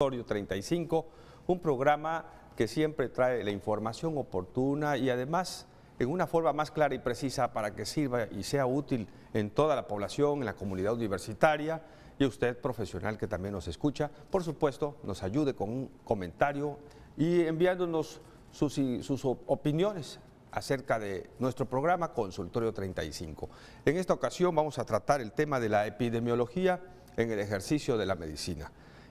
Consultorio 35, un programa que siempre trae la información oportuna y además en una forma más clara y precisa para que sirva y sea útil en toda la población, en la comunidad universitaria y usted, profesional que también nos escucha, por supuesto, nos ayude con un comentario y enviándonos sus opiniones acerca de nuestro programa Consultorio 35. En esta ocasión vamos a tratar el tema de la epidemiología en el ejercicio de la medicina.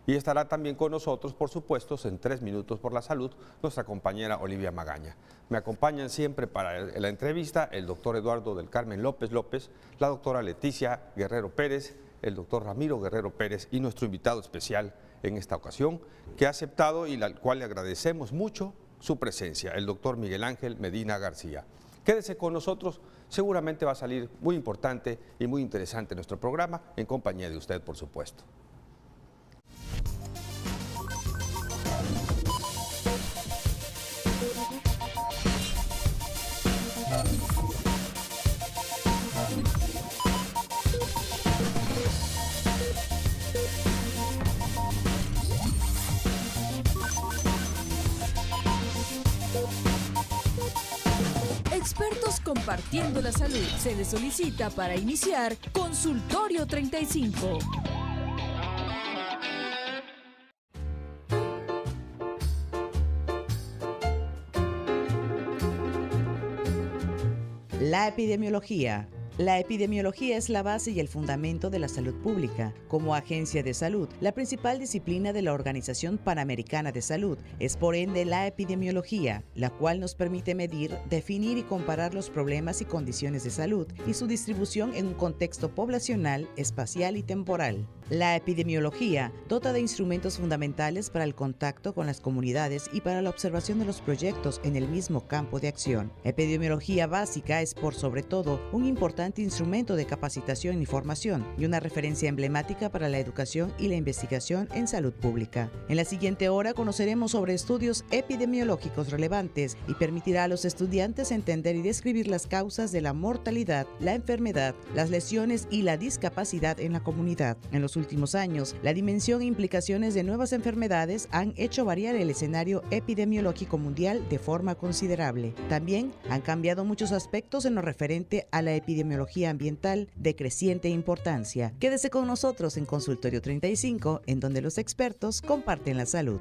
Y estará también con nosotros, por supuesto, en 3 minutos por la salud, nuestra compañera Olivia Magaña. Me acompañan siempre para la entrevista el doctor Eduardo del Carmen López López, la doctora Leticia Guerrero Pérez, el doctor Ramiro Guerrero Pérez y nuestro invitado especial en esta ocasión, que ha aceptado y al cual le agradecemos mucho su presencia, el doctor Miguel Ángel Medina García. Quédese con nosotros, seguramente va a salir muy importante y muy interesante nuestro programa, en compañía de usted, por supuesto. Expertos compartiendo la salud. Se les solicita para iniciar Consultorio 35. La epidemiología. La epidemiología es la base y el fundamento de la salud pública. Como agencia de salud, la principal disciplina de la Organización Panamericana de Salud es por ende la epidemiología, la cual nos permite medir, definir y comparar los problemas y condiciones de salud y su distribución en un contexto poblacional, espacial y temporal. La epidemiología dota de instrumentos fundamentales para el contacto con las comunidades y para la observación de los proyectos en el mismo campo de acción. Epidemiología básica es por sobre todo un importante instrumento de capacitación y formación y una referencia emblemática para la educación y la investigación en salud pública. En la siguiente hora conoceremos sobre estudios epidemiológicos relevantes y permitirá a los estudiantes entender y describir las causas de la mortalidad, la enfermedad, las lesiones y la discapacidad en la comunidad. En los últimos años, la dimensión e implicaciones de nuevas enfermedades han hecho variar el escenario epidemiológico mundial de forma considerable. También han cambiado muchos aspectos en lo referente a la epidemiología ambiental de creciente importancia. Quédese con nosotros en Consultorio 35, en donde los expertos comparten la salud.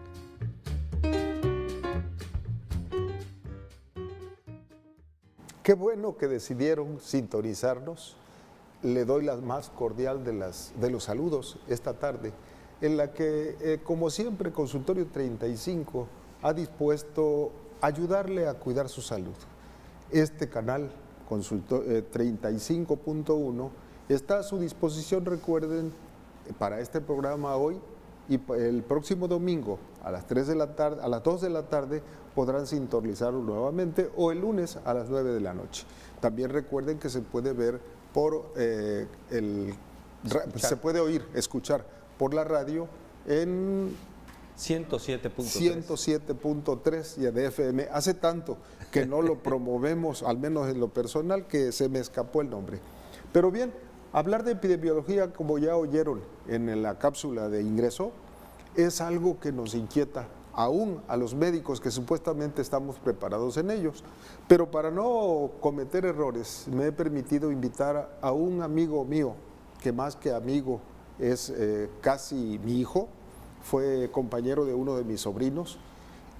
Qué bueno que decidieron sintonizarnos. Le doy la más cordial de los saludos esta tarde, en la que, como siempre, Consultorio 35 ha dispuesto a ayudarle a cuidar su salud. Este canal, Consultorio 35.1, está a su disposición, recuerden, para este programa hoy y el próximo domingo a las 3 de la tarde, a las 2 de la tarde podrán sintonizarlo nuevamente, o el lunes a las 9 de la noche. También recuerden que se puede ver se puede escuchar por la radio en 107.3 y de FM. Hace tanto que no lo promovemos, al menos en lo personal, que se me escapó el nombre. Pero bien, hablar de epidemiología, como ya oyeron en la cápsula de ingreso, es algo que nos inquieta aún a los médicos que supuestamente estamos preparados en ellos. Pero para no cometer errores, me he permitido invitar a un amigo mío, que más que amigo es casi mi hijo, fue compañero de uno de mis sobrinos,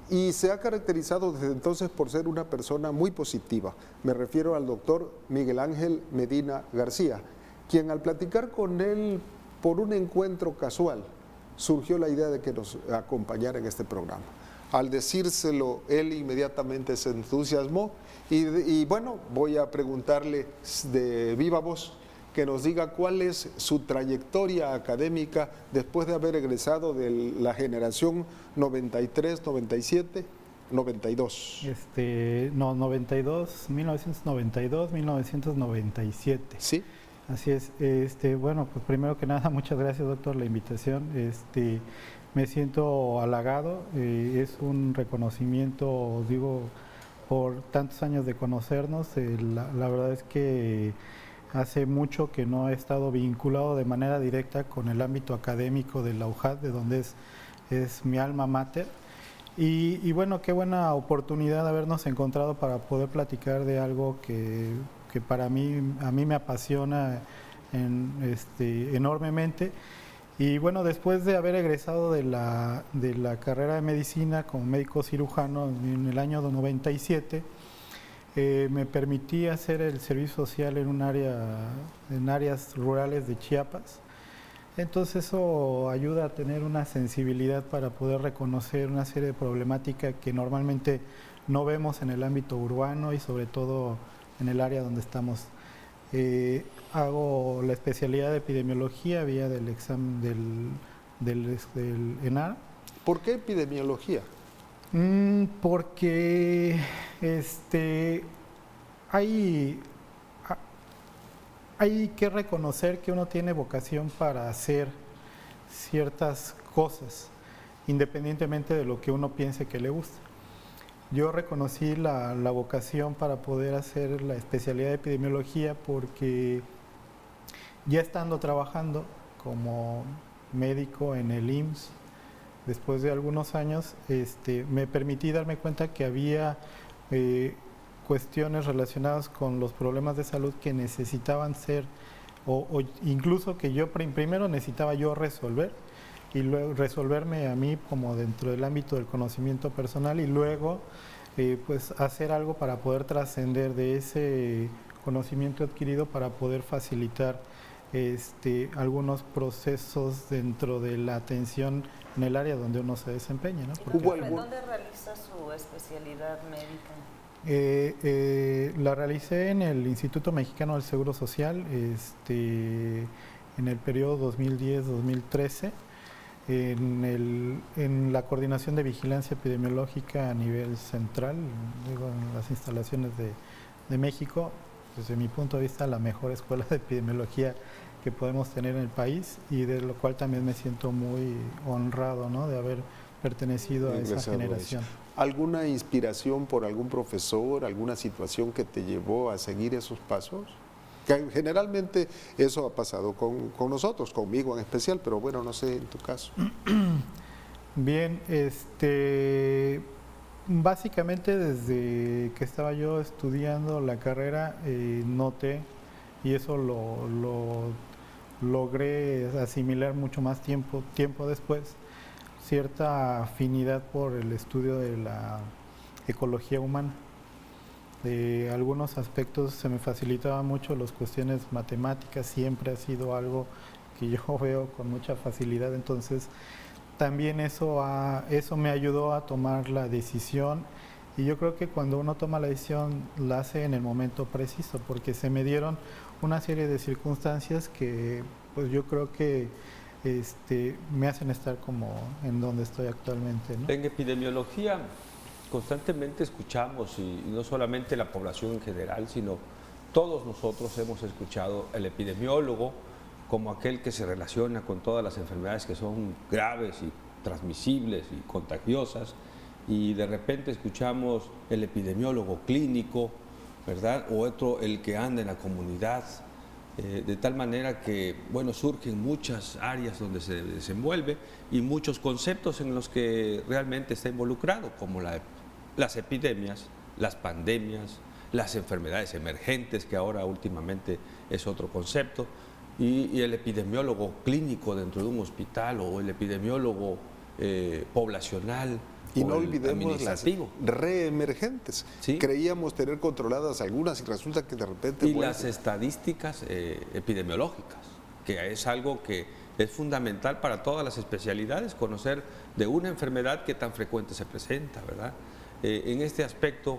y se ha caracterizado desde entonces por ser una persona muy positiva. Me refiero al doctor Miguel Ángel Medina García, quien al platicar con él por un encuentro casual, surgió la idea de que nos acompañara en este programa. Al decírselo, él inmediatamente se entusiasmó y bueno, voy a preguntarle de viva voz que nos diga cuál es su trayectoria académica después de haber egresado de la generación 93, 97, 92. 1992, 1997. Sí. Así es. Bueno, pues primero que nada, muchas gracias, doctor, la invitación. Me siento halagado, es un reconocimiento, digo, por tantos años de conocernos. La verdad es que hace mucho que no he estado vinculado de manera directa con el ámbito académico de la UJAT, de donde es es mi alma mater. Y bueno, qué buena oportunidad habernos encontrado para poder platicar de algo que para mí, a mí me apasiona enormemente. Y bueno, después de haber egresado de la carrera de medicina como médico cirujano en el año 97, me permití hacer el servicio social en áreas rurales de Chiapas. Entonces eso ayuda a tener una sensibilidad para poder reconocer una serie de problemáticas que normalmente no vemos en el ámbito urbano y sobre todo en el área donde estamos. Hago la especialidad de epidemiología vía del examen del ENAR. ¿Por qué epidemiología? Porque hay que reconocer que uno tiene vocación para hacer ciertas cosas, independientemente de lo que uno piense que le gusta. Yo reconocí la vocación para poder hacer la especialidad de epidemiología porque ya estando trabajando como médico en el IMSS, después de algunos años, me permití darme cuenta que había cuestiones relacionadas con los problemas de salud que necesitaban ser, o incluso que yo primero necesitaba yo resolver, y luego resolverme a mí como dentro del ámbito del conocimiento personal, y luego pues hacer algo para poder trascender de ese conocimiento adquirido para poder facilitar algunos procesos dentro de la atención en el área donde uno se desempeña, ¿no? ¿Dónde realiza su especialidad médica? La realicé en el Instituto Mexicano del Seguro Social en el periodo 2010-2013, en la coordinación de vigilancia epidemiológica a nivel central, digo, en las instalaciones de México. Desde mi punto de vista, la mejor escuela de epidemiología que podemos tener en el país, y de lo cual también me siento muy honrado, ¿no?, de haber pertenecido a esa generación. ¿Alguna inspiración por algún profesor, alguna situación que te llevó a seguir esos pasos? Que generalmente eso ha pasado con nosotros, conmigo en especial, pero bueno, no sé en tu caso. Bien, básicamente desde que estaba yo estudiando la carrera, noté, y eso lo logré asimilar mucho más tiempo después, cierta afinidad por el estudio de la ecología humana. De algunos aspectos se me facilitaba mucho las cuestiones matemáticas, siempre ha sido algo que yo veo con mucha facilidad, entonces también eso me ayudó a tomar la decisión, y yo creo que cuando uno toma la decisión la hace en el momento preciso, porque se me dieron una serie de circunstancias que pues yo creo que me hacen estar como en donde estoy actualmente, ¿no? En epidemiología constantemente escuchamos, y no solamente la población en general, sino todos nosotros hemos escuchado el epidemiólogo como aquel que se relaciona con todas las enfermedades que son graves y transmisibles y contagiosas, y de repente escuchamos el epidemiólogo clínico, ¿verdad? O otro, el que anda en la comunidad, de tal manera que, bueno, surgen muchas áreas donde se desenvuelve y muchos conceptos en los que realmente está involucrado, como las epidemias, las pandemias, las enfermedades emergentes, que ahora últimamente es otro concepto, y el epidemiólogo clínico dentro de un hospital, o el epidemiólogo poblacional. Y no olvidemos las reemergentes. ¿Sí? Creíamos tener controladas algunas y resulta que de repente... Y las estadísticas epidemiológicas, que es algo que es fundamental para todas las especialidades, conocer de una enfermedad que tan frecuente se presenta, ¿verdad? En este aspecto,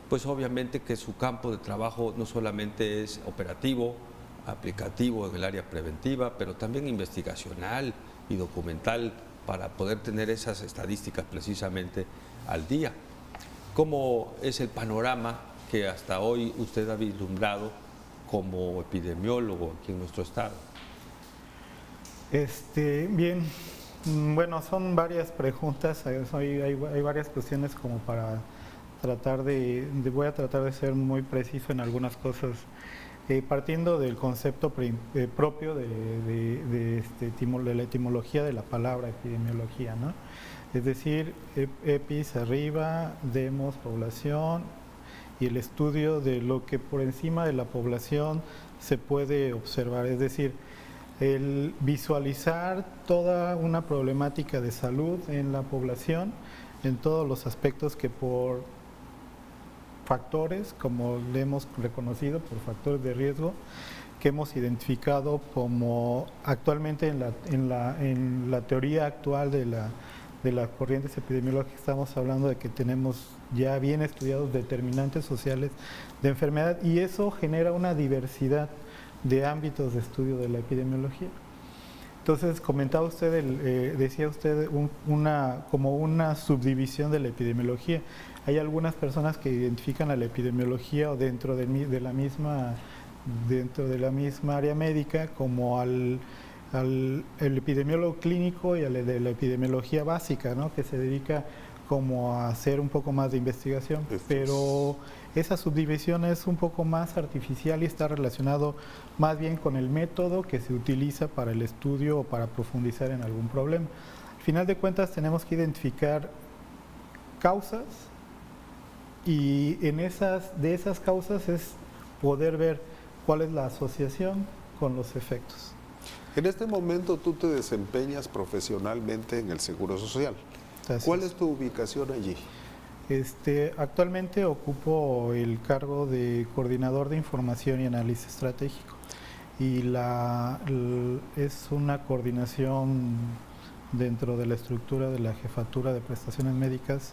pues obviamente que su campo de trabajo no solamente es operativo, aplicativo en el área preventiva, pero también investigacional y documental, para poder tener esas estadísticas precisamente al día. ¿Cómo es el panorama que hasta hoy usted ha vislumbrado como epidemiólogo aquí en nuestro estado? Bien, bueno, son varias preguntas, hay varias cuestiones como para tratar voy a tratar de ser muy preciso en algunas cosas. partiendo del concepto propio de la etimología de la palabra epidemiología, ¿no? Es decir, epis arriba, demos población, y el estudio de lo que por encima de la población se puede observar, es decir, el visualizar toda una problemática de salud en la población, en todos los aspectos que por factores, como le hemos reconocido, por factores de riesgo, que hemos identificado como actualmente en la teoría actual de las corrientes epidemiológicas, estamos hablando de que tenemos ya bien estudiados determinantes sociales de enfermedad, y eso genera una diversidad de ámbitos de estudio de la epidemiología. Entonces, comentaba usted, decía usted como una subdivisión de la epidemiología. Hay algunas personas que identifican a la epidemiología o dentro de la misma área médica como el epidemiólogo clínico y al de la epidemiología básica, ¿no? Que se dedica como a hacer un poco más de investigación, pero esa subdivisión es un poco más artificial y está relacionado más bien con el método que se utiliza para el estudio o para profundizar en algún problema. Al final de cuentas tenemos que identificar causas, y de esas causas es poder ver cuál es la asociación con los efectos. En este momento tú te desempeñas profesionalmente en el Seguro Social. ¿Cuál es tu ubicación allí? Actualmente ocupo el cargo de coordinador de información y análisis estratégico, y es una coordinación dentro de la estructura de la Jefatura de Prestaciones Médicas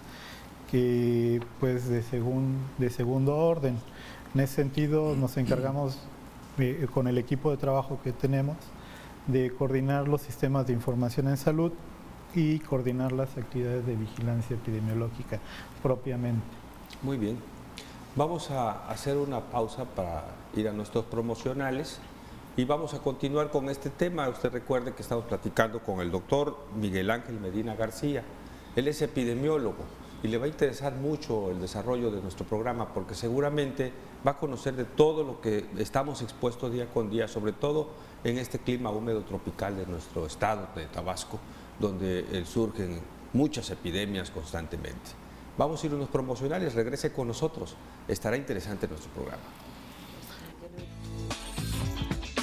que pues de segundo orden. En ese sentido nos encargamos con el equipo de trabajo que tenemos de coordinar los sistemas de información en salud y coordinar las actividades de vigilancia epidemiológica propiamente. Muy bien. Vamos a hacer una pausa para ir a nuestros promocionales y vamos a continuar con este tema. Usted recuerde que estamos platicando con el doctor Miguel Ángel Medina García. Él es epidemiólogo y le va a interesar mucho el desarrollo de nuestro programa porque seguramente va a conocer de todo lo que estamos expuestos día con día, sobre todo en este clima húmedo tropical de nuestro estado de Tabasco, donde surgen muchas epidemias constantemente. Vamos a ir a unos promocionales, regrese con nosotros, estará interesante nuestro programa.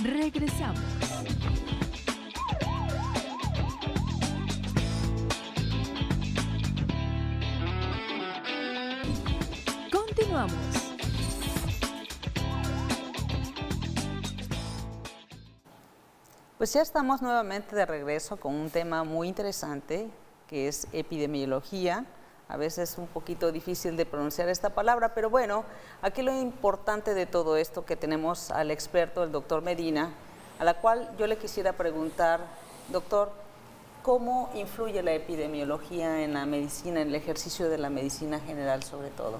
Regresamos. Continuamos. Pues ya estamos nuevamente de regreso con un tema muy interesante que es epidemiología. A veces es un poquito difícil de pronunciar esta palabra, pero bueno, aquí lo importante de todo esto que tenemos al experto, el doctor Medina, a la cual yo le quisiera preguntar, doctor, ¿cómo influye la epidemiología en la medicina, en el ejercicio de la medicina general sobre todo?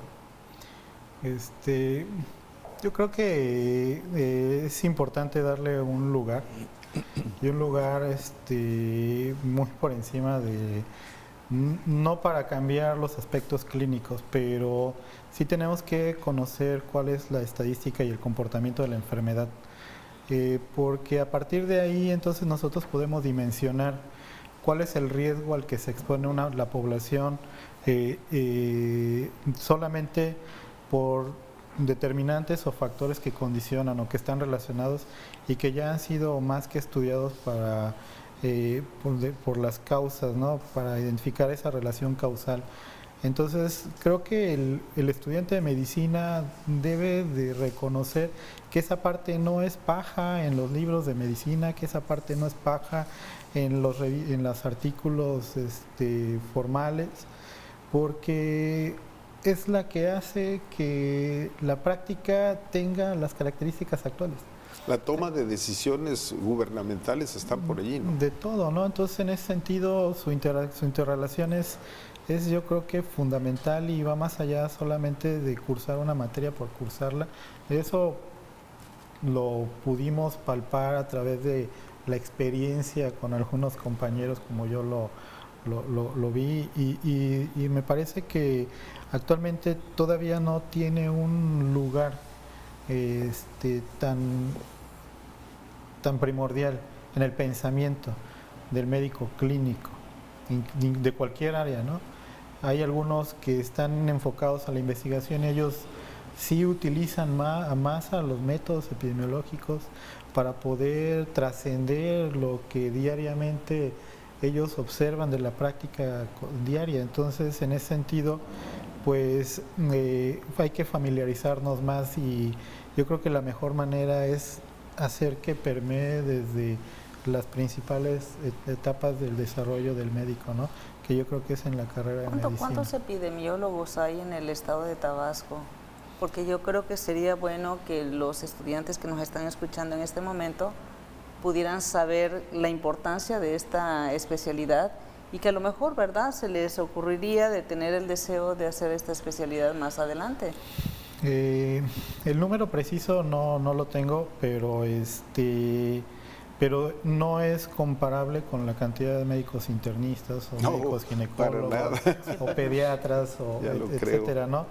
Yo creo que es importante darle un lugar, y un lugar muy por encima de, no para cambiar los aspectos clínicos, pero sí tenemos que conocer cuál es la estadística y el comportamiento de la enfermedad, porque a partir de ahí entonces nosotros podemos dimensionar cuál es el riesgo al que se expone la población solamente por determinantes o factores que condicionan o que están relacionados y que ya han sido más que estudiados por las causas, ¿no? Para identificar esa relación causal. Entonces, creo que el estudiante de medicina debe de reconocer que esa parte no es paja en los libros de medicina, que esa parte no es paja en los artículos formales, porque es la que hace que la práctica tenga las características actuales. La toma de decisiones gubernamentales están por allí, ¿no? De todo, ¿no? Entonces, en ese sentido, su interrelación es yo creo que fundamental y va más allá solamente de cursar una materia por cursarla. Eso lo pudimos palpar a través de la experiencia con algunos compañeros como yo lo vi y me parece que actualmente todavía no tiene un lugar tan primordial en el pensamiento del médico clínico, de cualquier área, ¿no? Hay algunos que están enfocados a la investigación, ellos sí utilizan más a los métodos epidemiológicos para poder trascender lo que diariamente ellos observan de la práctica diaria. Entonces, en ese sentido, pues hay que familiarizarnos más, y yo creo que la mejor manera es hacer que permee desde las principales etapas del desarrollo del médico, ¿no? Que yo creo que es en la carrera de medicina. ¿Cuántos epidemiólogos hay en el estado de Tabasco? Porque yo creo que sería bueno que los estudiantes que nos están escuchando en este momento pudieran saber la importancia de esta especialidad, y que a lo mejor, ¿verdad?, se les ocurriría de tener el deseo de hacer esta especialidad más adelante. El número preciso no lo tengo, pero no es comparable con la cantidad de médicos internistas o médicos ginecólogos o pediatras o etcétera, ¿no?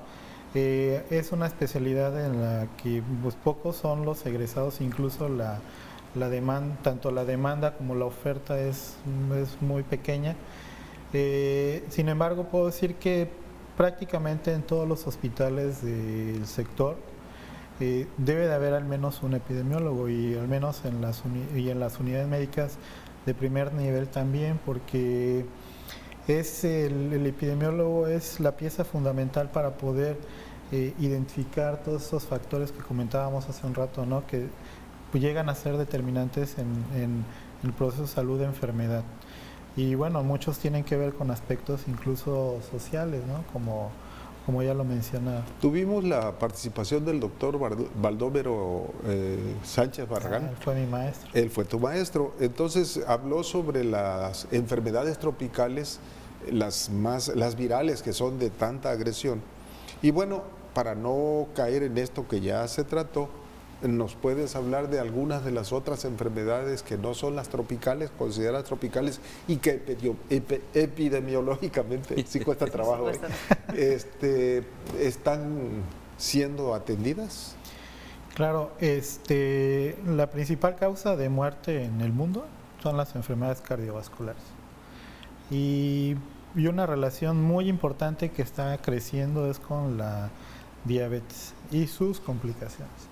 Es una especialidad en la que pues, pocos son los egresados, incluso tanto la demanda como la oferta es muy pequeña. Sin embargo, puedo decir que prácticamente en todos los hospitales del sector debe de haber al menos un epidemiólogo, y al menos en las unidades médicas de primer nivel también, porque el epidemiólogo es la pieza fundamental para poder identificar todos esos factores que comentábamos hace un rato, ¿no? Que llegan a ser determinantes en el proceso de salud de enfermedad. Y bueno, muchos tienen que ver con aspectos incluso sociales, ¿no? Como ya lo menciona. Tuvimos la participación del doctor Baldomero Sánchez Barragán. Él fue mi maestro. Él fue tu maestro. Entonces habló sobre las enfermedades tropicales, las virales, que son de tanta agresión. Y bueno, para no caer en esto que ya se trató, ¿nos puedes hablar de algunas de las otras enfermedades que no son las tropicales, consideradas tropicales, y que epidemiológicamente, sí cuesta trabajo, están siendo atendidas? Claro, la principal causa de muerte en el mundo son las enfermedades cardiovasculares. Y una relación muy importante que está creciendo es con la diabetes y sus complicaciones.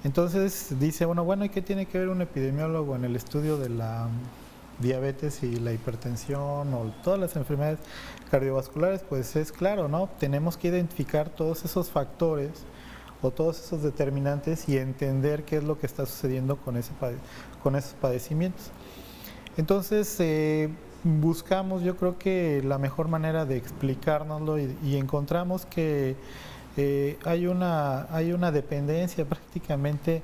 Entonces dice uno, bueno, ¿y qué tiene que ver un epidemiólogo en el estudio de la diabetes y la hipertensión o todas las enfermedades cardiovasculares? Pues es claro, ¿no? Tenemos que identificar todos esos factores o todos esos determinantes y entender qué es lo que está sucediendo con esos padecimientos. Entonces buscamos, yo creo que la mejor manera de explicárnoslo, y encontramos que hay una dependencia prácticamente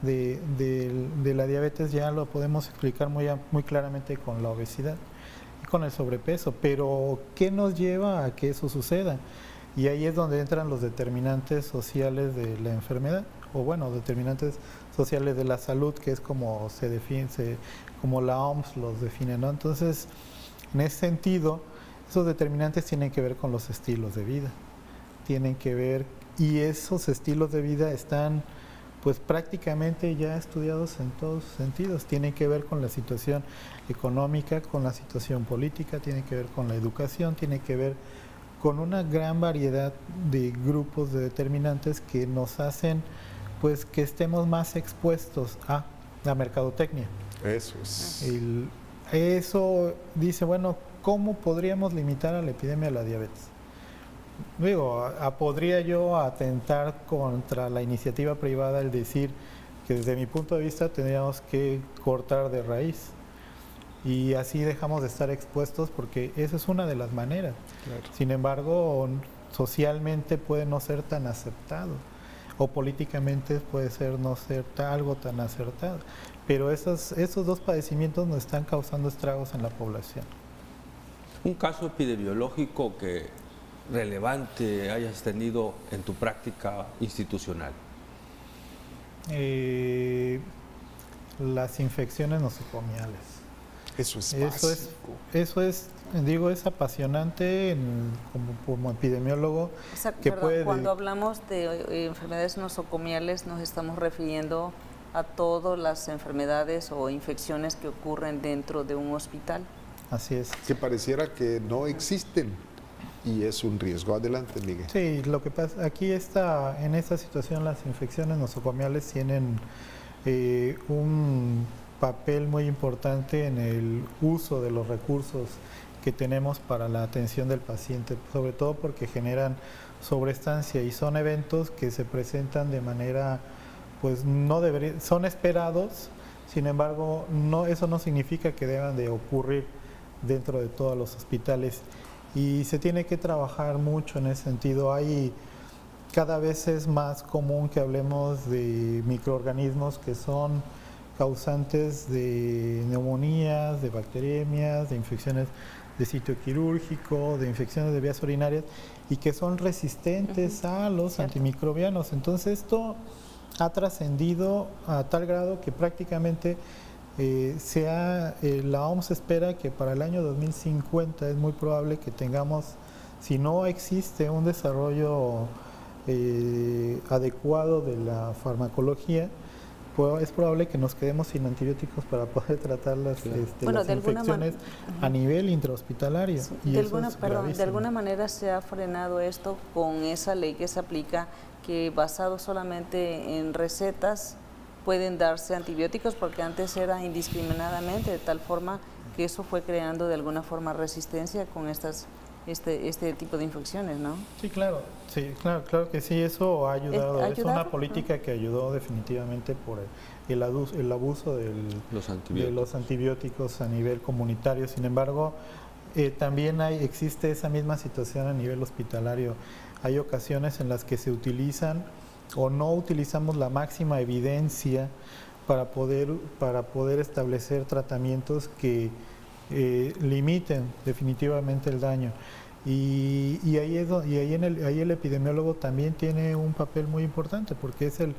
de la diabetes. Ya lo podemos explicar muy claramente con la obesidad y con el sobrepeso, pero ¿qué nos lleva a que eso suceda? Y ahí es donde entran los determinantes sociales de la enfermedad, o bueno, determinantes sociales de la salud, que es como se define, como la OMS los define, ¿no? Entonces, en ese sentido, esos determinantes tienen que ver con los estilos de vida. Tienen que ver, y esos estilos de vida están pues prácticamente ya estudiados en todos sus sentidos. Tienen que ver con la situación económica, con la situación política, tienen que ver con la educación, tiene que ver con una gran variedad de grupos de determinantes que nos hacen pues que estemos más expuestos a la mercadotecnia. Eso es. Eso dice, bueno, ¿cómo podríamos limitar a la epidemia de la diabetes? Digo, podría yo atentar contra la iniciativa privada el decir que desde mi punto de vista tendríamos que cortar de raíz, y así dejamos de estar expuestos, porque esa es una de las maneras. Claro. Sin embargo, socialmente puede no ser tan aceptado, o políticamente puede no ser algo tan acertado, pero esos dos padecimientos nos están causando estragos en la población. Un caso epidemiológico que relevante hayas tenido en tu práctica institucional. Las infecciones nosocomiales. Eso es Eso es, digo, es apasionante como epidemiólogo. Que perdón, cuando hablamos de enfermedades nosocomiales nos estamos refiriendo a todas las enfermedades o infecciones que ocurren dentro de un hospital. Así es. Que pareciera que no existen y es un riesgo. Adelante, Miguel. Sí, lo que pasa, aquí en esta situación las infecciones nosocomiales tienen un papel muy importante en el uso de los recursos que tenemos para la atención del paciente, sobre todo porque generan sobreestancia y son eventos que se presentan de manera, pues son esperados, sin embargo, eso no significa que deban de ocurrir dentro de todos los hospitales y se tiene que trabajar mucho en ese sentido. Cada vez es más común que hablemos de microorganismos que son causantes de neumonías, de bacteriemias, de infecciones de sitio quirúrgico, de infecciones de vías urinarias y que son resistentes a los antimicrobianos. Entonces esto ha trascendido a tal grado que prácticamente la OMS espera que para el año 2050 es muy probable que tengamos, si no existe un desarrollo adecuado de la farmacología, pues es probable que nos quedemos sin antibióticos para poder tratar las infecciones a nivel intrahospitalario. Sí, de alguna manera se ha frenado esto con esa ley que se aplica, que basado solamente en recetas pueden darse antibióticos, porque antes era indiscriminadamente, de tal forma que eso fue creando de alguna forma resistencia con este tipo de infecciones, ¿no? Sí, claro que sí, eso ha ayudado. Es una política que ayudó definitivamente por el abuso de los antibióticos a nivel comunitario. Sin embargo, también existe esa misma situación a nivel hospitalario. Hay ocasiones en las que se utilizan o no utilizamos la máxima evidencia para poder establecer tratamientos que limiten definitivamente el daño. Y ahí el epidemiólogo también tiene un papel muy importante, porque es el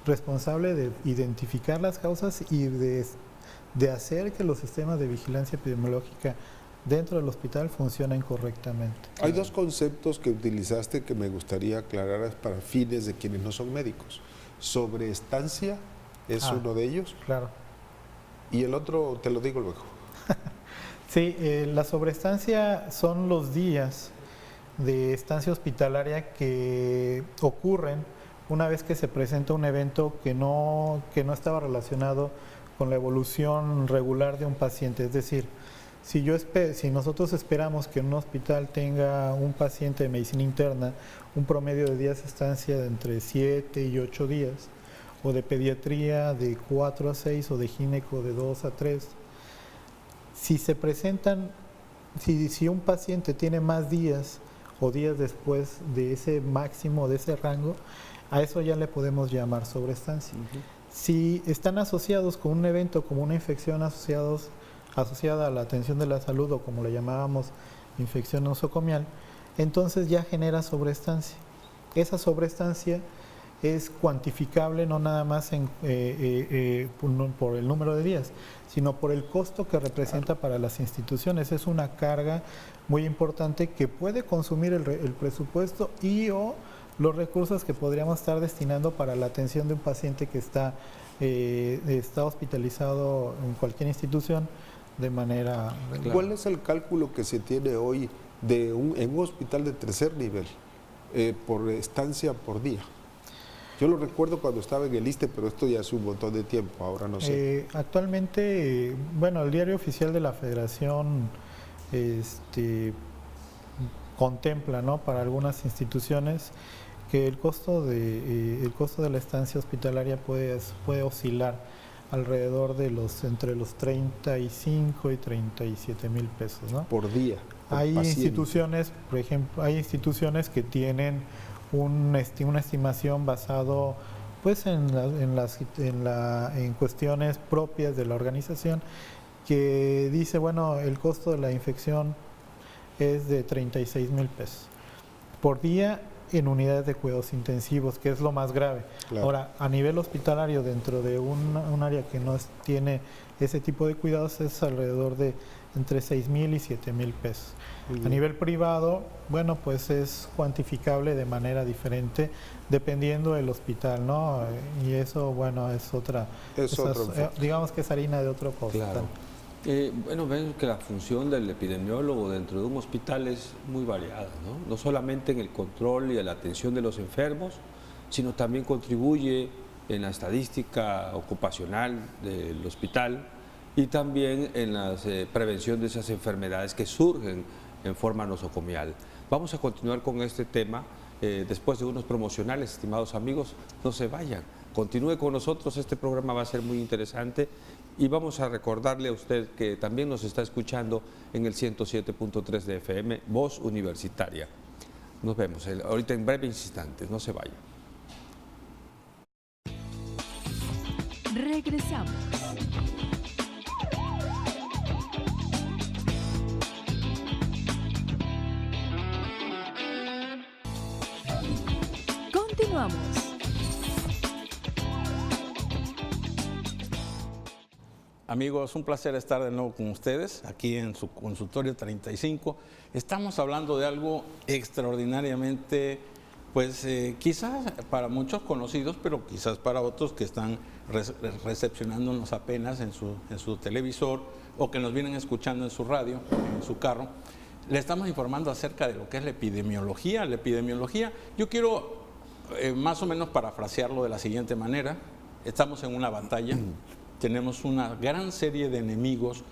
responsable de identificar las causas y de hacer que los sistemas de vigilancia epidemiológica dentro del hospital funcionen correctamente. Hay dos conceptos que utilizaste que me gustaría aclarar para fines de quienes no son médicos. Sobreestancia es uno de ellos. Claro. Y el otro te lo digo luego. Sí, la sobreestancia son los días de estancia hospitalaria que ocurren una vez que se presenta un evento que no estaba relacionado con la evolución regular de un paciente. Es decir, si nosotros esperamos que en un hospital tenga un paciente de medicina interna un promedio de días de estancia de entre 7 y 8 días, o de pediatría de 4 a 6, o de gineco de 2 a 3, si un paciente tiene más días o días después de ese máximo, de ese rango, a eso ya le podemos llamar sobreestancia. Si están asociados con un evento como una infección asociada a la atención de la salud, o como le llamábamos infección nosocomial, entonces ya genera sobreestancia. Esa sobreestancia es cuantificable no nada más por el número de días, sino por el costo que representa para las instituciones. Es una carga muy importante que puede consumir el presupuesto o los recursos que podríamos estar destinando para la atención de un paciente que está hospitalizado en cualquier institución de manera regular. ¿Cuál es el cálculo que se tiene hoy en un hospital de tercer nivel por estancia por día? Yo lo recuerdo cuando estaba en el ISSSTE, pero esto ya es un montón de tiempo, ahora no sé. Actualmente, el diario oficial de la Federación contempla, ¿no?, para algunas instituciones que el costo de la estancia hospitalaria puede oscilar alrededor de entre los 35 y 37 mil pesos, ¿no? Por día. Hay instituciones, por ejemplo, que tienen una estimación basado pues en cuestiones propias de la organización, que dice, el costo de la infección es de 36 mil pesos por día. en unidades de cuidados intensivos, que es lo más grave. Claro. Ahora, a nivel hospitalario, dentro de un área que no tiene ese tipo de cuidados, es alrededor de entre 6,000 y 7,000 pesos. A nivel privado, bueno, pues es cuantificable de manera diferente dependiendo del hospital, ¿no? Y eso, bueno, es otra, digamos que es harina de otro costal. Claro. Bueno, ven que la función del epidemiólogo dentro de un hospital es muy variada, ¿no? No solamente en el control y en la atención de los enfermos, sino también contribuye en la estadística ocupacional del hospital y también en la prevención de esas enfermedades que surgen en forma nosocomial. Vamos a continuar con este tema después de unos promocionales, estimados amigos, no se vayan. Continúe con nosotros, este programa va a ser muy interesante y vamos a recordarle a usted que también nos está escuchando en el 107.3 de FM, Voz Universitaria. Nos vemos ahorita en breves instantes, no se vayan. Regresamos. Continuamos. Amigos, un placer estar de nuevo con ustedes aquí en su consultorio 35. Estamos hablando de algo extraordinariamente, pues quizás para muchos conocidos, pero quizás para otros que están recepcionándonos apenas en su televisor o que nos vienen escuchando en su radio, en su carro. Le estamos informando acerca de lo que es la epidemiología. La epidemiología, yo quiero más o menos parafrasearlo de la siguiente manera. Estamos en una batalla. Tenemos una gran serie de enemigos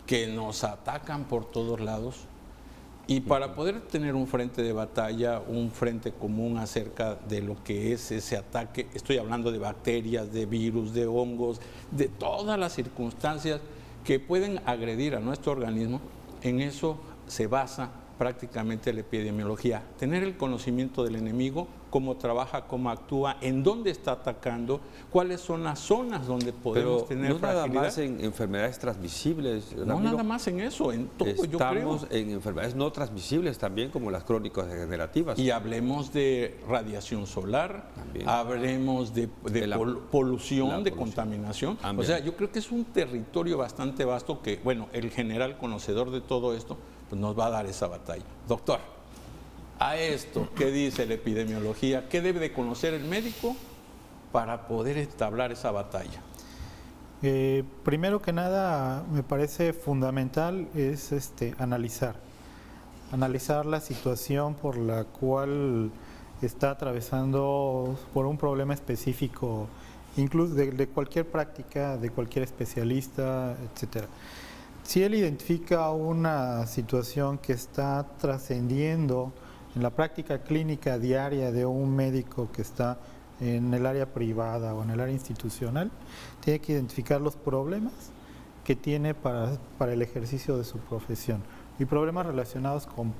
que nos atacan por todos lados y para poder tener un frente de batalla, un frente común acerca de lo que es ese ataque, estoy hablando de bacterias, de virus, de hongos, de todas las circunstancias que pueden agredir a nuestro organismo, en eso se basa prácticamente la epidemiología. Tener el conocimiento del enemigo, cómo trabaja, cómo actúa, en dónde está atacando, cuáles son las zonas donde podemos tener no fragilidad. nada más en enfermedades transmisibles. No nada más en eso, en todo, yo creo. Estamos en enfermedades no transmisibles también, como las crónicas degenerativas. Y hablemos de radiación solar, también. Hablemos de polución, de contaminación. También. O sea, yo creo que es un territorio bastante vasto que, bueno, el general conocedor de todo esto, pues nos va a dar esa batalla. Doctor, a esto, ¿qué dice la epidemiología? ¿Qué debe de conocer el médico para poder entablar esa batalla? Primero que nada, me parece fundamental es analizar la situación por la cual está atravesando por un problema específico, incluso de cualquier práctica, de cualquier especialista, etcétera. Si él identifica una situación que está trascendiendo en la práctica clínica diaria de un médico que está en el área privada o en el área institucional, tiene que identificar los problemas que tiene para el ejercicio de su profesión y problemas relacionados con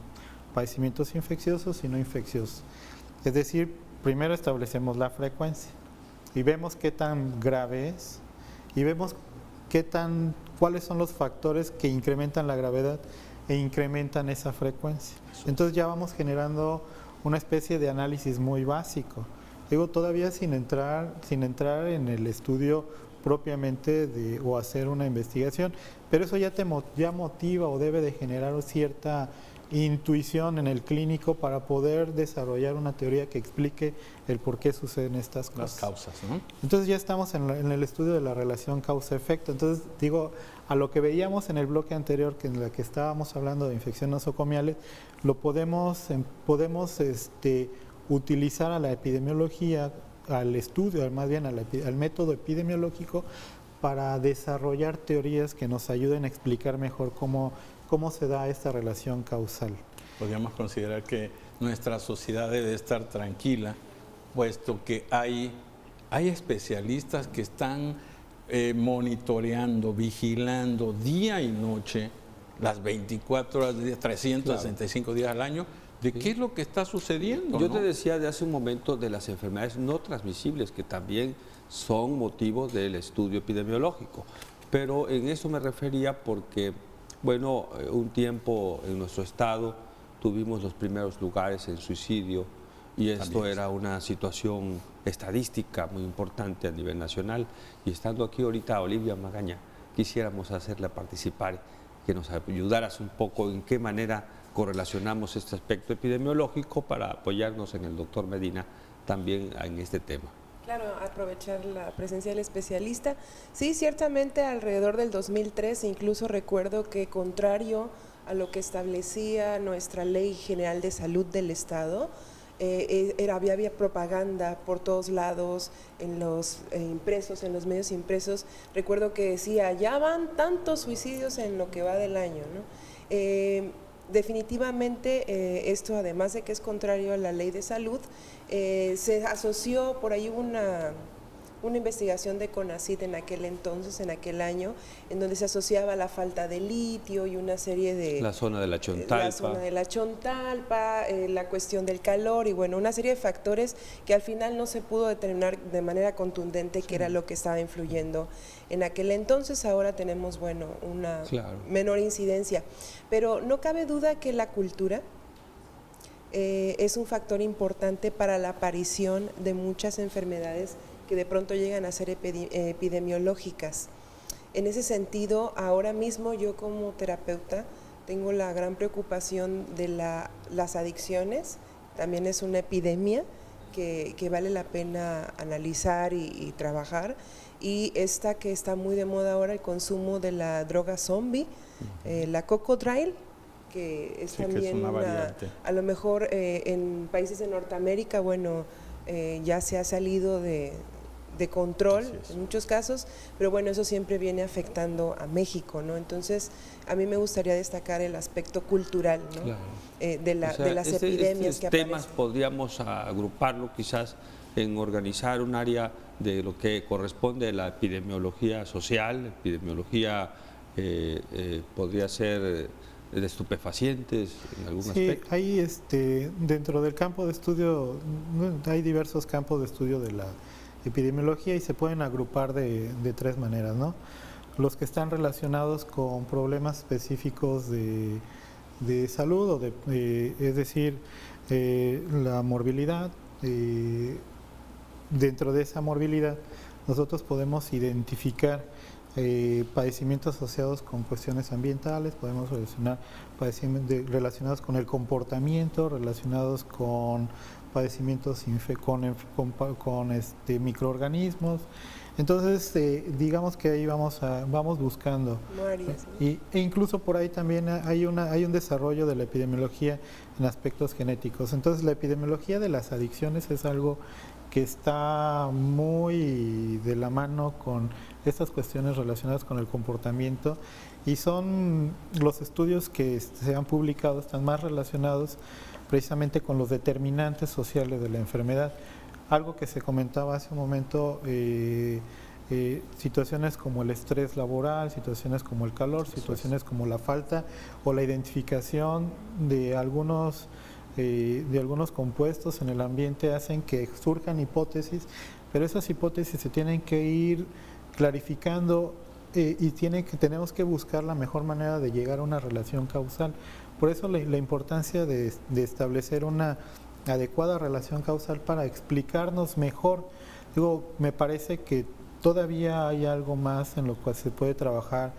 padecimientos infecciosos y no infecciosos. Es decir, primero establecemos la frecuencia y vemos qué tan grave es y vemos cuáles son los factores que incrementan la gravedad e incrementan esa frecuencia. Entonces ya vamos generando una especie de análisis muy básico. Digo, todavía sin entrar en el estudio propiamente o hacer una investigación, pero eso ya motiva o debe de generar cierta intuición en el clínico para poder desarrollar una teoría que explique el por qué suceden estas cosas. Las causas, ¿no? Entonces ya estamos en el estudio de la relación causa-efecto. Entonces digo, a lo que veíamos en el bloque anterior, en la que estábamos hablando de infecciones nosocomiales, lo podemos utilizar a la epidemiología, al estudio, más bien al método epidemiológico, para desarrollar teorías que nos ayuden a explicar mejor cómo se da esta relación causal. Podríamos considerar que nuestra sociedad debe estar tranquila, puesto que hay especialistas que están monitoreando, vigilando día y noche, las 24 horas del día, 365 días al año, de qué es lo que está sucediendo. Yo ¿no? te decía de hace un momento de las enfermedades no transmisibles, que también son motivos del estudio epidemiológico, pero en eso me refería porque, bueno, un tiempo en nuestro estado tuvimos los primeros lugares en suicidio Y esto También. era una situación estadística muy importante a nivel nacional. Y estando aquí ahorita Olivia Magaña, quisiéramos hacerla participar, que nos ayudaras un poco en qué manera correlacionamos este aspecto epidemiológico para apoyarnos en el doctor Medina también en este tema. Claro, aprovechar la presencia del especialista. Sí, ciertamente alrededor del 2003, incluso recuerdo que contrario a lo que establecía nuestra Ley General de Salud del Estado, había propaganda por todos lados, en los impresos, en los medios impresos. Recuerdo que decía, ya van tantos suicidios en lo que va del año, ¿no? Definitivamente esto, además de que es contrario a la ley de salud, se asoció, por ahí una investigación de CONACYT en aquel entonces, en aquel año, en donde se asociaba la falta de litio y una serie de... La zona de la Chontalpa. La zona de la Chontalpa, la cuestión del calor y bueno, una serie de factores que al final no se pudo determinar de manera contundente qué era lo que estaba influyendo en aquel entonces. Ahora tenemos, bueno, una menor incidencia. Pero no cabe duda que la cultura es un factor importante para la aparición de muchas enfermedades que de pronto llegan a ser epidemiológicas. En ese sentido, ahora mismo yo como terapeuta tengo la gran preocupación de las adicciones. También es una epidemia que vale la pena analizar y trabajar. Y esta que está muy de moda ahora, el consumo de la droga zombie, la Cocodril, que es también que es una variante. a lo mejor en países de Norteamérica, bueno, ya se ha salido de control en muchos casos, pero bueno, eso siempre viene afectando a México, ¿no? Entonces, a mí me gustaría destacar el aspecto cultural, ¿no? Claro. De las epidemias que aparecen. Temas podríamos agruparlo quizás en organizar un área de lo que corresponde a la epidemiología social, epidemiología podría ser de estupefacientes en algún aspecto. Hay dentro del campo de estudio, hay diversos campos de estudio de la epidemiología y se pueden agrupar de tres maneras, ¿no? Los que están relacionados con problemas específicos de salud, es decir, la morbilidad. Dentro de esa morbilidad nosotros podemos identificar padecimientos asociados con cuestiones ambientales, podemos relacionar padecimientos relacionados con el comportamiento, relacionados con padecimientos con microorganismos. Entonces, digamos que ahí vamos buscando. E incluso por ahí también hay un desarrollo de la epidemiología en aspectos genéticos. Entonces, la epidemiología de las adicciones es algo que está muy de la mano con estas cuestiones relacionadas con el comportamiento, y son los estudios que se han publicado, están más relacionados precisamente con los determinantes sociales de la enfermedad. Algo que se comentaba hace un momento, situaciones como el estrés laboral, situaciones como el calor, situaciones como la falta o la identificación de algunos compuestos en el ambiente hacen que surjan hipótesis, pero esas hipótesis se tienen que ir clarificando y tenemos que buscar la mejor manera de llegar a una relación causal. Por eso la importancia de establecer una adecuada relación causal para explicarnos mejor. Me parece que todavía hay algo más en lo cual se puede trabajar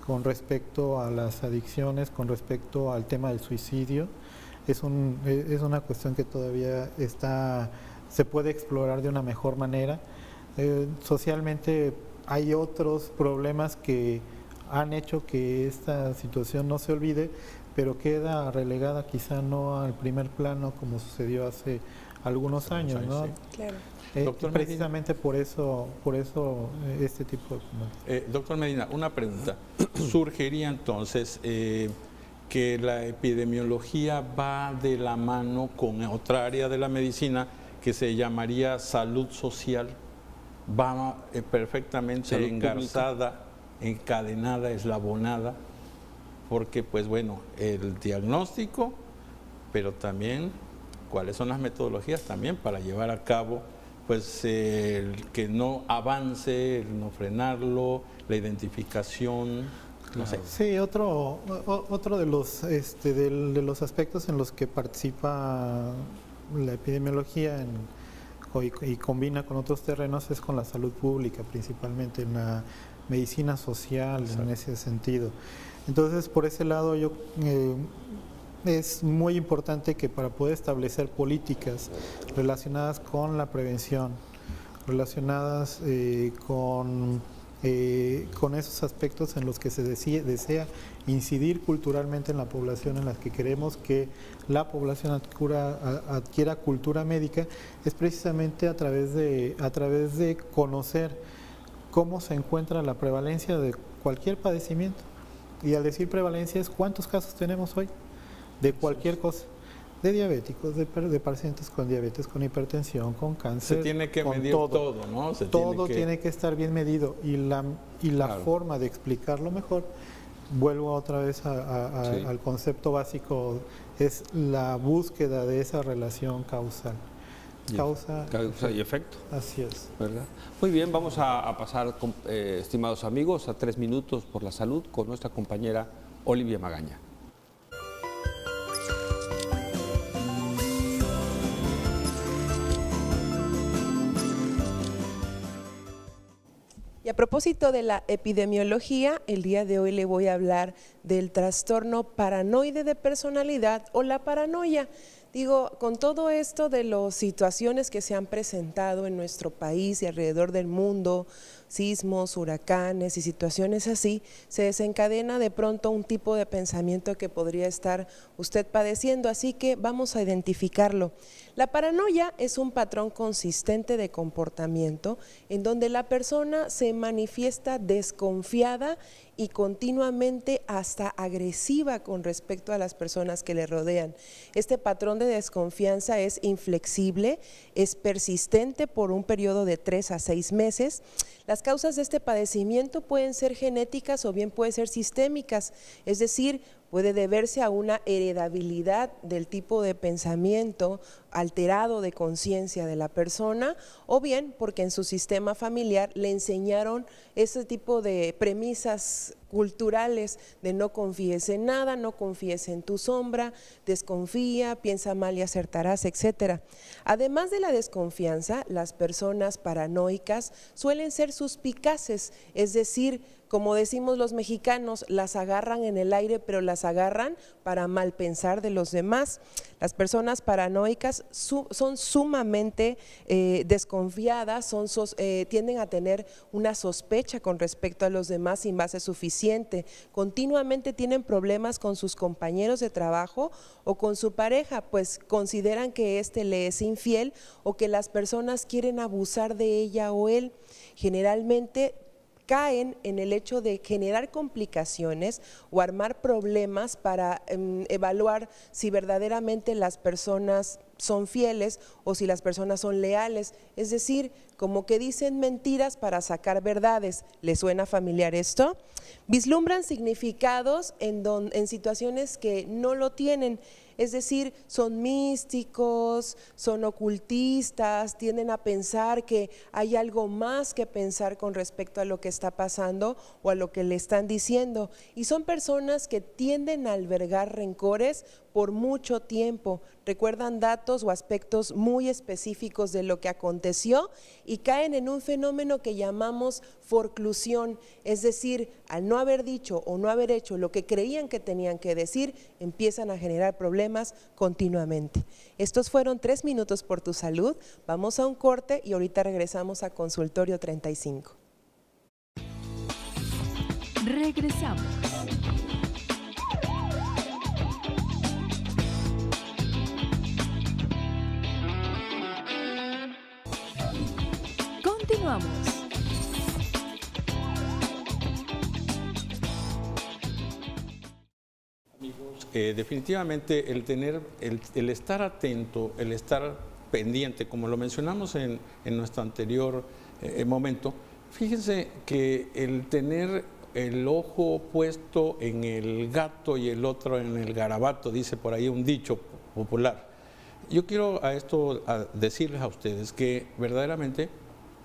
con respecto a las adicciones, con respecto al tema del suicidio. Es una cuestión que todavía se puede explorar de una mejor manera. Socialmente hay otros problemas que han hecho que esta situación no se olvide, pero queda relegada quizá no al primer plano como sucedió hace algunos años, ¿no? Sí. Claro. Doctor precisamente Medina, por eso este tipo de... Doctor Medina, una pregunta. Surgiría entonces que la epidemiología va de la mano con otra área de la medicina que se llamaría salud social, va perfectamente salud engarzada, pública, encadenada, eslabonada, porque pues bueno, el diagnóstico, pero también cuáles son las metodologías también para llevar a cabo pues el que no avance, el no frenarlo, la identificación, no sé. Sí, otro de los aspectos en los que participa la epidemiología y combina con otros terrenos es con la salud pública, principalmente en la medicina social, en ese sentido. Entonces, por ese lado, es muy importante que para poder establecer políticas relacionadas con la prevención, relacionadas con esos aspectos en los que se desea incidir culturalmente en la población, en las que queremos que la población adquiera cultura médica, es precisamente a través de conocer cómo se encuentra la prevalencia de cualquier padecimiento. Y al decir prevalencia es cuántos casos tenemos hoy de cualquier cosa, de diabéticos, de pacientes con diabetes, con hipertensión, con cáncer. Se tiene que medir todo, ¿no? Todo tiene que estar bien medido y la forma de explicarlo mejor, vuelvo otra vez al concepto básico, es la búsqueda de esa relación causal. Causa y efecto. Así es. ¿Verdad? Muy bien, vamos a pasar, estimados amigos, a 3 minutos por la salud con nuestra compañera Olivia Magaña. Y a propósito de la epidemiología, el día de hoy le voy a hablar del trastorno paranoide de personalidad o la paranoia. Digo, con todo esto de las situaciones que se han presentado en nuestro país y alrededor del mundo, sismos, huracanes y situaciones así, se desencadena de pronto un tipo de pensamiento que podría estar usted padeciendo, así que vamos a identificarlo. La paranoia es un patrón consistente de comportamiento en donde la persona se manifiesta desconfiada y continuamente hasta agresiva con respecto a las personas que le rodean. Este patrón de desconfianza es inflexible, es persistente por un periodo de 3 a 6 meses. Las causas de este padecimiento pueden ser genéticas o bien pueden ser sistémicas, es decir, puede deberse a una heredabilidad del tipo de pensamiento alterado de conciencia de la persona, o bien porque en su sistema familiar le enseñaron ese tipo de premisas culturales de no confíes en nada, no confíes en tu sombra, desconfía, piensa mal y acertarás, etcétera. Además de la desconfianza, las personas paranoicas suelen ser suspicaces, es decir, como decimos los mexicanos, las agarran en el aire, pero las agarran para mal pensar de los demás. Las personas paranoicas son sumamente desconfiadas, tienden a tener una sospecha con respecto a los demás sin base suficiente. Continuamente tienen problemas con sus compañeros de trabajo o con su pareja, pues consideran que éste le es infiel o que las personas quieren abusar de ella o él. Generalmente caen en el hecho de generar complicaciones o armar problemas para evaluar si verdaderamente las personas son fieles o si las personas son leales, es decir, como que dicen mentiras para sacar verdades. ¿Les suena familiar esto? Vislumbran significados en situaciones que no lo tienen. Es decir, son místicos, son ocultistas, tienden a pensar que hay algo más que pensar con respecto a lo que está pasando o a lo que le están diciendo. Y son personas que tienden a albergar rencores por mucho tiempo, recuerdan datos o aspectos muy específicos de lo que aconteció y caen en un fenómeno que llamamos forclusión, es decir, al no haber dicho o no haber hecho lo que creían que tenían que decir, empiezan a generar problemas continuamente. Estos fueron 3 minutos por tu salud, vamos a un corte y ahorita regresamos a Consultorio 35. Regresamos. Continuamos. Definitivamente el estar atento, el estar pendiente, como lo mencionamos en nuestro anterior momento, fíjense que el tener el ojo puesto en el gato y el otro en el garabato, dice por ahí un dicho popular. Yo quiero decirles a ustedes que verdaderamente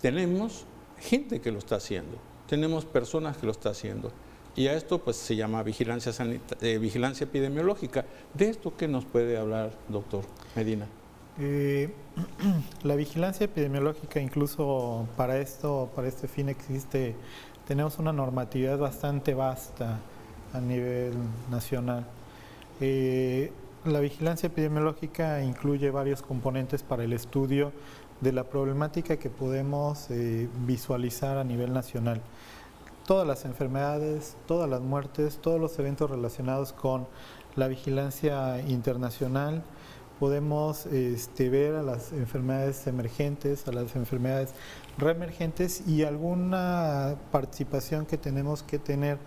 tenemos gente que lo está haciendo, tenemos personas que lo están haciendo. Y a esto pues se llama vigilancia epidemiológica. ¿De esto qué nos puede hablar, doctor Medina? La vigilancia epidemiológica, incluso para este fin existe, tenemos una normatividad bastante vasta a nivel nacional. La vigilancia epidemiológica incluye varios componentes para el estudio de la problemática que podemos visualizar a nivel nacional. Todas las enfermedades, todas las muertes, todos los eventos relacionados con la vigilancia internacional. Podemos ver a las enfermedades emergentes, a las enfermedades reemergentes y alguna participación que tenemos que tener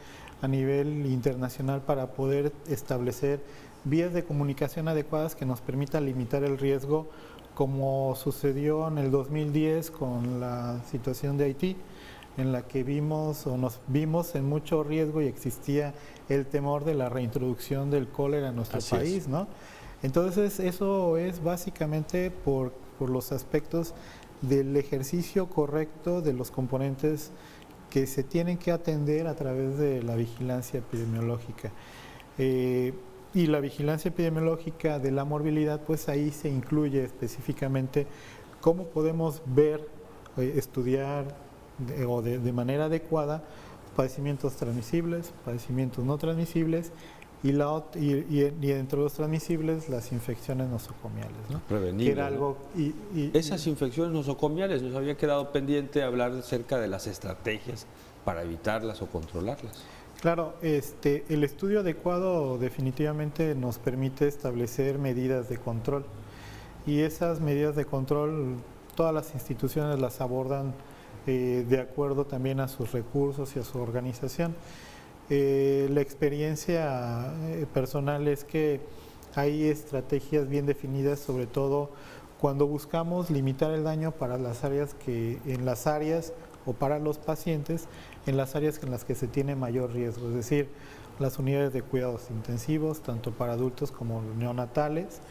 a nivel internacional para poder establecer vías de comunicación adecuadas que nos permitan limitar el riesgo, como sucedió en el 2010 con la situación de Haití, en la que nos vimos en mucho riesgo y existía el temor de la reintroducción del cólera en nuestro país, ¿no? Entonces, eso es básicamente por los aspectos del ejercicio correcto de los componentes que se tienen que atender a través de la vigilancia epidemiológica. Y la vigilancia epidemiológica de la morbilidad, pues ahí se incluye específicamente cómo podemos ver, estudiar de manera adecuada padecimientos transmisibles, padecimientos no transmisibles y dentro de los transmisibles las infecciones nosocomiales, ¿no? Prevenible. Que era algo, Esas infecciones nosocomiales, nos había quedado pendiente hablar acerca de las estrategias para evitarlas o controlarlas. Claro, el estudio adecuado definitivamente nos permite establecer medidas de control y esas medidas de control todas las instituciones las abordan de acuerdo también a sus recursos y a su organización. La experiencia personal es que hay estrategias bien definidas, sobre todo cuando buscamos limitar el daño para las áreas o para los pacientes en las áreas en las que se tiene mayor riesgo, es decir, las unidades de cuidados intensivos, tanto para adultos como neonatales,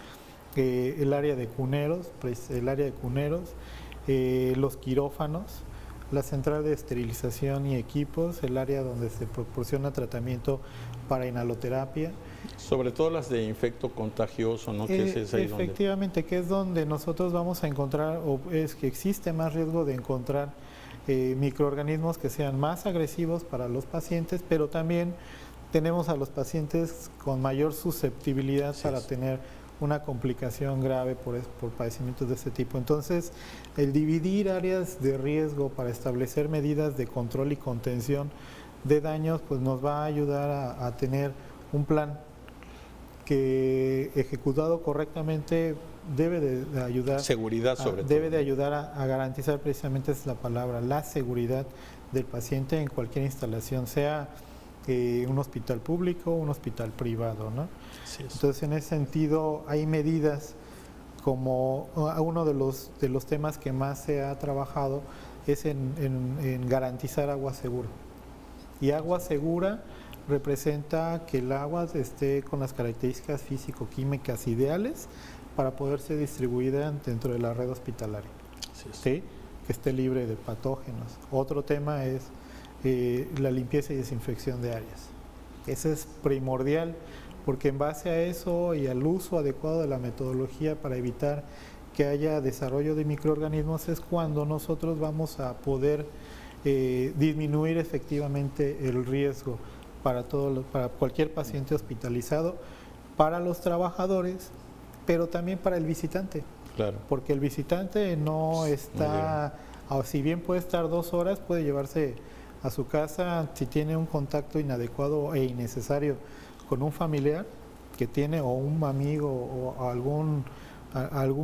el área de cuneros, los quirófanos, la central de esterilización y equipos, el área donde se proporciona tratamiento para inhaloterapia. Sobre todo las de infecto contagioso, ¿no? Que es ahí efectivamente, que es donde nosotros vamos a encontrar, o es que existe más riesgo de encontrar microorganismos que sean más agresivos para los pacientes, pero también tenemos a los pacientes con mayor susceptibilidad para tener una complicación grave por padecimientos de este tipo. Entonces, el dividir áreas de riesgo para establecer medidas de control y contención de daños, pues nos va a ayudar a tener un plan que, ejecutado correctamente, debe de ayudar. Seguridad sobre todo. Debe de ayudar a garantizar, precisamente es la palabra, la seguridad del paciente en cualquier instalación, sea un hospital público o un hospital privado, ¿no? Entonces, en ese sentido, hay medidas como uno de los temas que más se ha trabajado es en garantizar agua segura. Y agua segura representa que el agua esté con las características físico-químicas ideales para poder ser distribuida dentro de la red hospitalaria, ¿sí? Que esté libre de patógenos. Otro tema es la limpieza y desinfección de áreas. Ese es primordial, porque en base a eso y al uso adecuado de la metodología para evitar que haya desarrollo de microorganismos es cuando nosotros vamos a poder disminuir efectivamente el riesgo para cualquier paciente hospitalizado, para los trabajadores, pero también para el visitante. Claro. Porque el visitante no está, si bien puede estar 2 horas, puede llevarse a su casa si tiene un contacto inadecuado e innecesario con un familiar que tiene, o un amigo o algún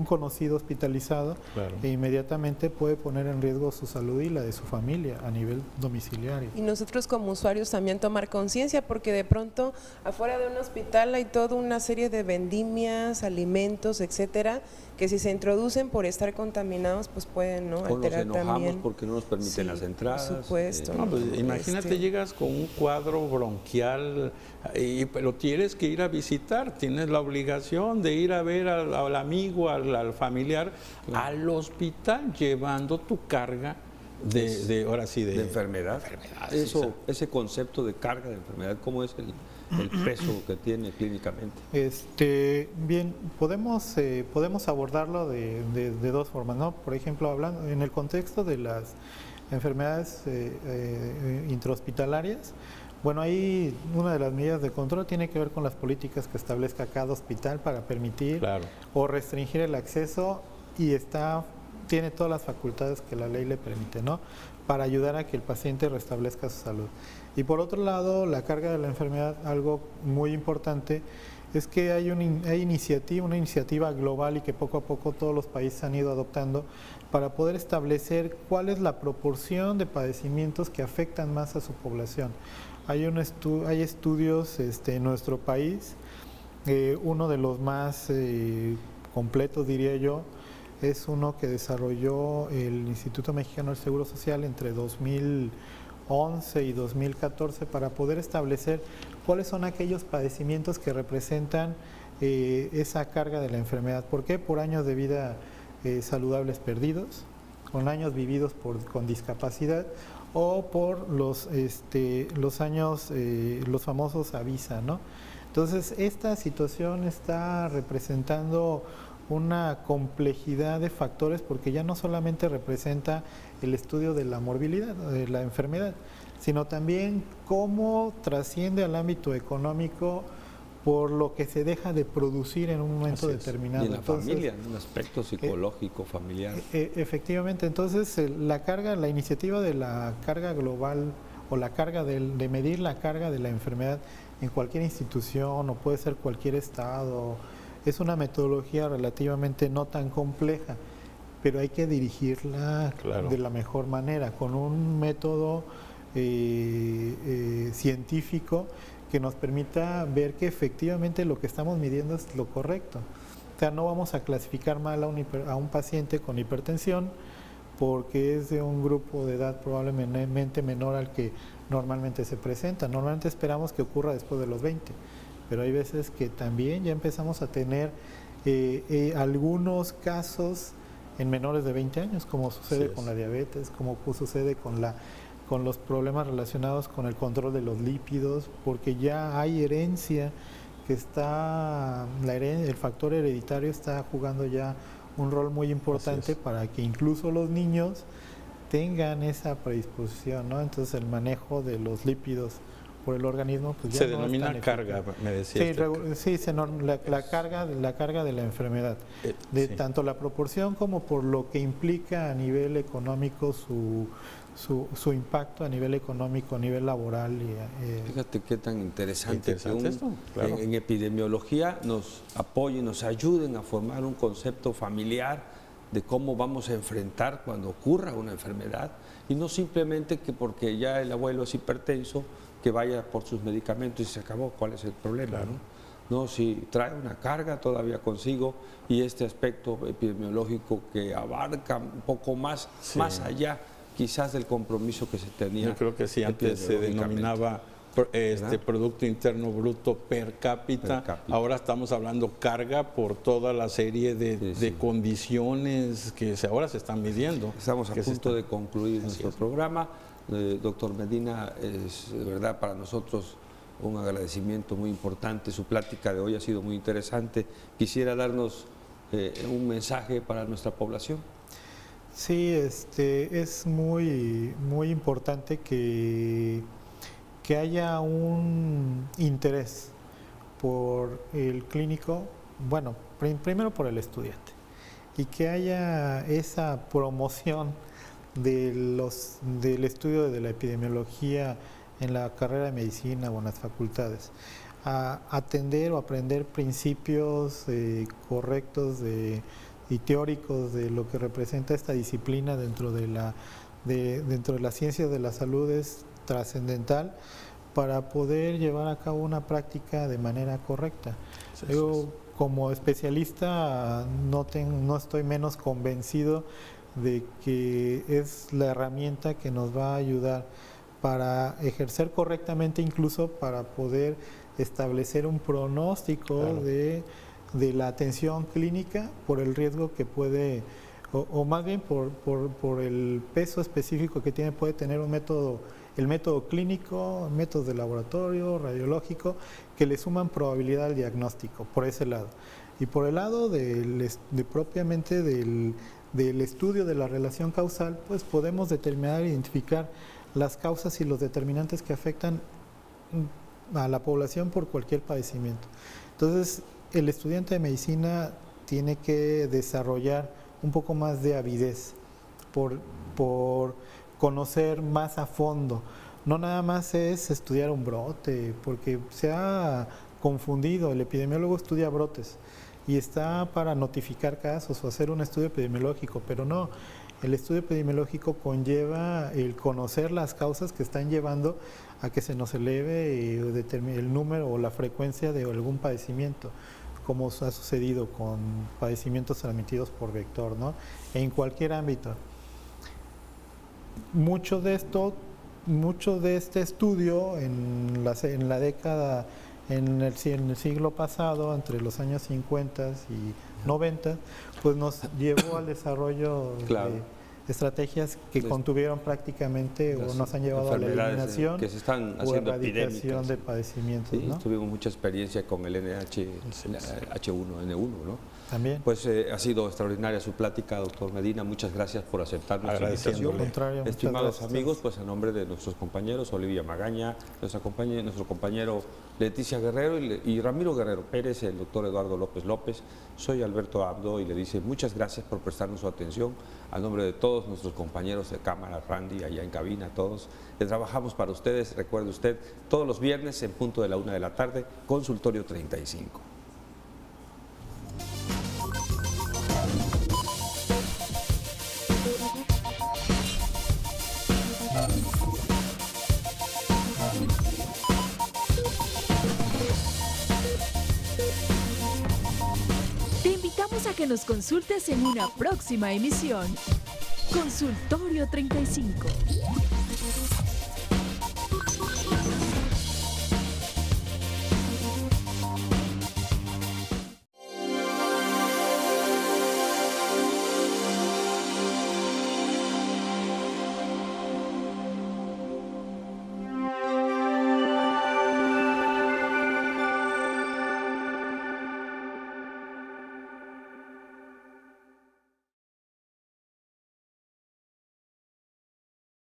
conocido hospitalizado, claro, e inmediatamente puede poner en riesgo su salud y la de su familia a nivel domiciliario. Y nosotros como usuarios también tomar conciencia, porque de pronto afuera de un hospital hay toda una serie de vendimias, alimentos, etcétera, que si se introducen por estar contaminados, pues pueden, ¿no?, alterar también. Nos enojamos porque no nos permiten las entradas. Por supuesto. No, pues, imagínate, llegas con un cuadro bronquial, pero tienes que ir a visitar, tienes la obligación de ir a ver al amigo, al familiar, al hospital, llevando tu carga de enfermedad. Ese concepto de carga de enfermedad, ¿cómo es el peso que tiene clínicamente? Bien, podemos abordarlo de dos formas, ¿no? Por ejemplo, hablando en el contexto de las enfermedades intrahospitalarias, bueno, ahí una de las medidas de control tiene que ver con las políticas que establezca cada hospital para permitir o restringir el acceso, y tiene todas las facultades que la ley le permite, ¿no? Para ayudar a que el paciente restablezca su salud. Y por otro lado, la carga de la enfermedad, algo muy importante, es que hay una iniciativa global y que poco a poco todos los países han ido adoptando para poder establecer cuál es la proporción de padecimientos que afectan más a su población. Hay estudios en nuestro país, uno de los más completos, diría yo, es uno que desarrolló el Instituto Mexicano del Seguro Social entre 2011 y 2014 para poder establecer cuáles son aquellos padecimientos que representan esa carga de la enfermedad. ¿Por qué? Por años de vida saludables perdidos, con años vividos con discapacidad, o por los años, los famosos AVISA, ¿no? Entonces, esta situación está representando una complejidad de factores, porque ya no solamente representa el estudio de la morbilidad, de la enfermedad, sino también cómo trasciende al ámbito económico por lo que se deja de producir en un momento determinado. Y en la familia, en un aspecto psicológico, familiar. Efectivamente, entonces la iniciativa de la carga global, o la carga de medir la carga de la enfermedad en cualquier institución, o puede ser cualquier estado, es una metodología relativamente no tan compleja, pero hay que dirigirla de la mejor manera, con un método científico que nos permita ver que efectivamente lo que estamos midiendo es lo correcto. O sea, no vamos a clasificar mal a un paciente con hipertensión porque es de un grupo de edad probablemente menor al que normalmente se presenta. Normalmente esperamos que ocurra después de los 20, pero hay veces que también ya empezamos a tener algunos casos en menores de 20 años, como sucede con la diabetes, como sucede con los problemas relacionados con el control de los lípidos, porque ya hay herencia que el factor hereditario está jugando ya un rol muy importante para que incluso los niños tengan esa predisposición, ¿no? Entonces el manejo de los lípidos por el organismo pues ya se denomina carga, me decía. La carga de la enfermedad, tanto la proporción como por lo que implica a nivel económico su impacto a nivel económico, a nivel laboral. Fíjate qué tan interesante esto, claro. En epidemiología nos apoyen, nos ayuden a formar un concepto familiar de cómo vamos a enfrentar cuando ocurra una enfermedad, y no simplemente que porque ya el abuelo es hipertenso, que vaya por sus medicamentos y se acabó. ¿Cuál es el problema? Claro. ¿No? Si trae una carga todavía consigo, y este aspecto epidemiológico que abarca un poco más allá quizás del compromiso que se tenía. Yo creo que sí, antes se denominaba Producto Interno Bruto per cápita. Ahora estamos hablando carga por toda la serie de condiciones que ahora se están midiendo. Estamos a punto de concluir nuestro programa. Doctor Medina, es de verdad para nosotros un agradecimiento muy importante. Su plática de hoy ha sido muy interesante. Quisiera darnos un mensaje para nuestra población. Sí, es muy importante que haya un interés por el clínico, bueno, primero por el estudiante, y que haya esa promoción del estudio de la epidemiología en la carrera de medicina o en las facultades, a atender o aprender principios correctos y teóricos de lo que representa esta disciplina dentro de la ciencia de la salud es trascendental para poder llevar a cabo una práctica de manera correcta. Yo, como especialista, no estoy menos convencido de que es la herramienta que nos va a ayudar para ejercer correctamente, incluso para poder establecer un pronóstico de la atención clínica por el riesgo que puede o más bien por el peso específico que tiene, puede tener un método, el método clínico, métodos de laboratorio, radiológico, que le suman probabilidad al diagnóstico, por ese lado. Y por el lado propiamente del estudio de la relación causal, pues podemos determinar e identificar las causas y los determinantes que afectan a la población por cualquier padecimiento. Entonces, el estudiante de medicina tiene que desarrollar un poco más de avidez por conocer más a fondo. No nada más es estudiar un brote, porque se ha confundido, el epidemiólogo estudia brotes y está para notificar casos o hacer un estudio epidemiológico, pero no, el estudio epidemiológico conlleva el conocer las causas que están llevando a que se nos eleve el número o la frecuencia de algún padecimiento, como ha sucedido con padecimientos transmitidos por vector, ¿no? En cualquier ámbito. Mucho de este estudio en el siglo pasado, entre los años 50 y 90, pues nos llevó al desarrollo de estrategias que contuvieron prácticamente o nos han llevado a la eliminación que se están o haciendo erradicación de padecimientos. Sí, ¿no? tuvimos mucha experiencia con el H1N1, ¿no? También. Pues ha sido extraordinaria su plática, doctor Medina. Muchas gracias por aceptar nuestra invitación. Al contrario, muchas Estimados gracias. amigos, pues a nombre de nuestros compañeros Olivia Magaña, nuestro compañero Leticia Guerrero y Ramiro Guerrero Pérez, el doctor Eduardo López López, soy Alberto Abdo y le dice muchas gracias por prestarnos su atención. A nombre de todos nuestros compañeros de cámara, Randy, allá en cabina, todos, que trabajamos para ustedes. Recuerde usted, todos los viernes en punto de la 1 de la tarde, Consultorio 35. Te invitamos a que nos consultes en una próxima emisión. Consultorio 35.